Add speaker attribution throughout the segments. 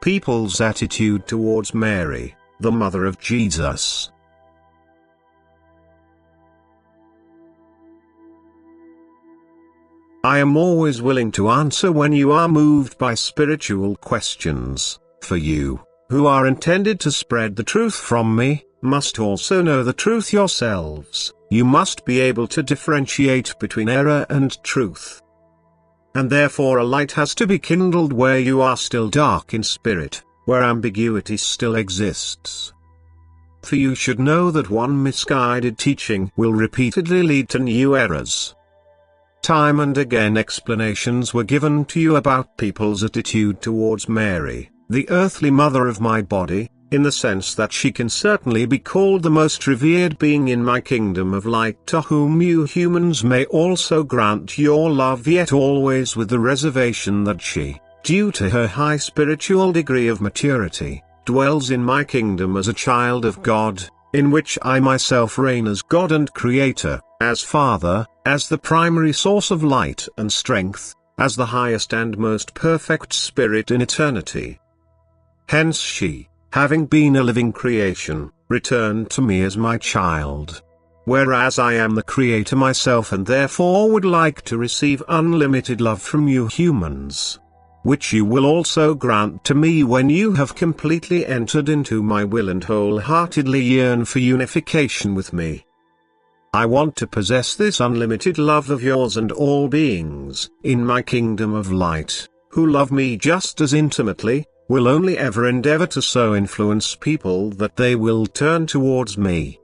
Speaker 1: people's attitude towards Mary, the mother of Jesus. I am always willing to answer when you are moved by spiritual questions, for you, who are intended to spread the truth from me, must also know the truth yourselves. You must be able to differentiate between error and truth. And therefore a light has to be kindled where you are still dark in spirit, where ambiguity still exists. For you should know that one misguided teaching will repeatedly lead to new errors. Time and again explanations were given to you about people's attitude towards Mary, the earthly mother of my body, in the sense that she can certainly be called the most revered being in my kingdom of light, to whom you humans may also grant your love, yet always with the reservation that she, due to her high spiritual degree of maturity, dwells in my kingdom as a child of God, in which I myself reign as God and Creator, as Father, as the primary source of light and strength, as the highest and most perfect Spirit in eternity. Hence she, having been a living creation, returned to me as my child. Whereas I am the Creator myself and therefore would like to receive unlimited love from you humans, which you will also grant to me when you have completely entered into my will and wholeheartedly yearn for unification with me. I want to possess this unlimited love of yours and all beings in my kingdom of light, who love me just as intimately, will only ever endeavor to so influence people that they will turn towards me.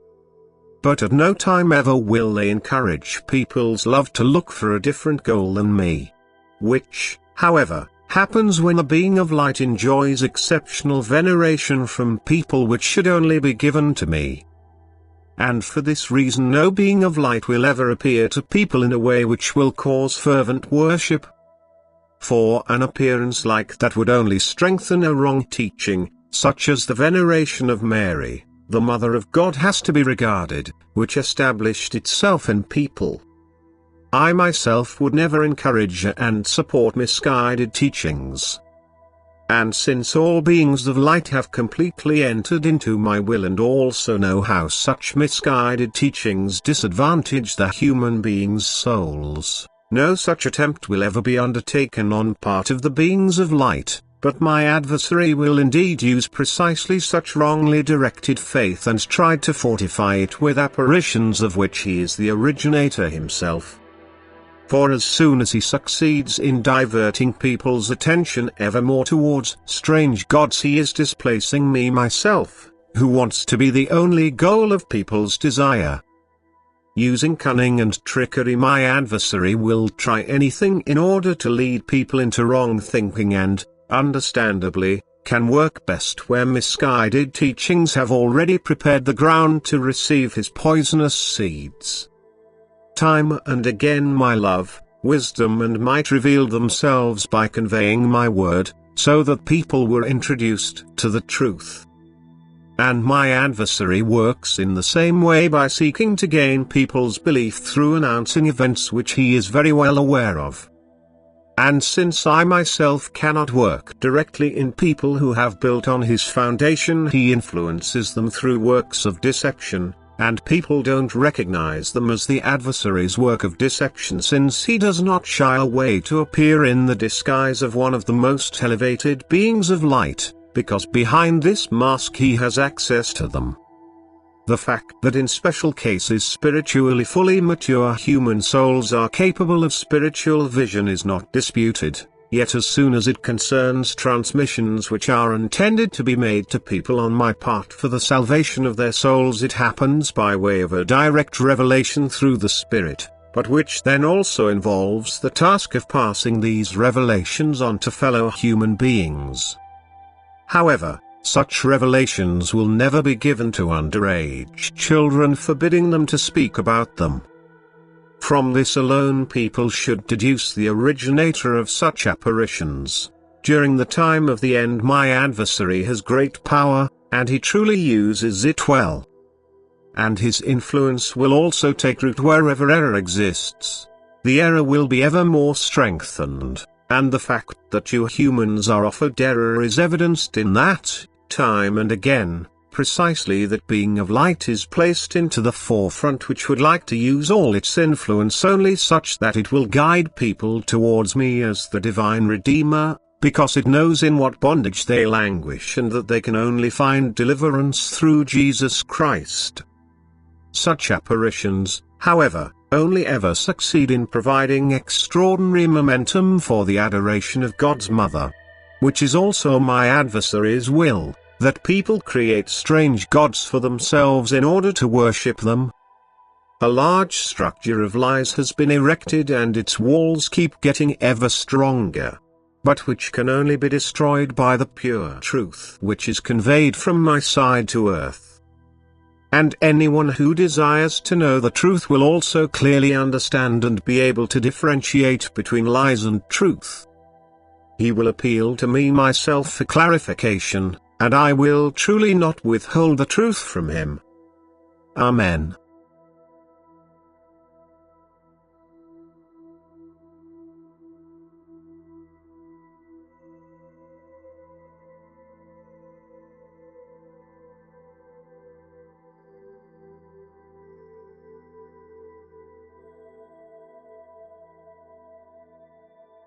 Speaker 1: But at no time ever will they encourage people's love to look for a different goal than me. Which, however, happens when a being of light enjoys exceptional veneration from people which should only be given to me. And for this reason no being of light will ever appear to people in a way which will cause fervent worship. For an appearance like that would only strengthen a wrong teaching, such as the veneration of Mary, the Mother of God, has to be regarded, which established itself in people. I myself would never encourage and support misguided teachings. And since all beings of light have completely entered into my will and also know how such misguided teachings disadvantage the human beings' souls, no such attempt will ever be undertaken on part of the beings of light, but my adversary will indeed use precisely such wrongly directed faith and try to fortify it with apparitions of which he is the originator himself. For as soon as he succeeds in diverting people's attention ever more towards strange gods, he is displacing me myself, who wants to be the only goal of people's desire. Using cunning and trickery, my adversary will try anything in order to lead people into wrong thinking and, understandably, can work best where misguided teachings have already prepared the ground to receive his poisonous seeds. Time and again my love, wisdom and might revealed themselves by conveying my word, so that people were introduced to the truth. And my adversary works in the same way by seeking to gain people's belief through announcing events which he is very well aware of. And since I myself cannot work directly in people who have built on his foundation, he influences them through works of deception, and people don't recognize them as the adversary's work of deception, since he does not shy away to appear in the disguise of one of the most elevated beings of light, because behind this mask he has access to them. The fact that in special cases spiritually fully mature human souls are capable of spiritual vision is not disputed, yet as soon as it concerns transmissions which are intended to be made to people on my part for the salvation of their souls, it happens by way of a direct revelation through the Spirit, but which then also involves the task of passing these revelations on to fellow human beings. However, such revelations will never be given to underage children, forbidding them to speak about them. From this alone people should deduce the originator of such apparitions. During the time of the end my adversary has great power, and he truly uses it well. And his influence will also take root wherever error exists. The error will be ever more strengthened, and the fact that you humans are offered error is evidenced in that, time and again, precisely that being of light is placed into the forefront which would like to use all its influence only such that it will guide people towards me as the divine Redeemer, because it knows in what bondage they languish and that they can only find deliverance through Jesus Christ. Such apparitions, however, only ever succeed in providing extraordinary momentum for the adoration of God's Mother. Which is also my adversary's will, that people create strange gods for themselves in order to worship them. A large structure of lies has been erected and its walls keep getting ever stronger, but which can only be destroyed by the pure truth which is conveyed from my side to earth. And anyone who desires to know the truth will also clearly understand and be able to differentiate between lies and truth. He will appeal to me myself for clarification, and I will truly not withhold the truth from him. Amen.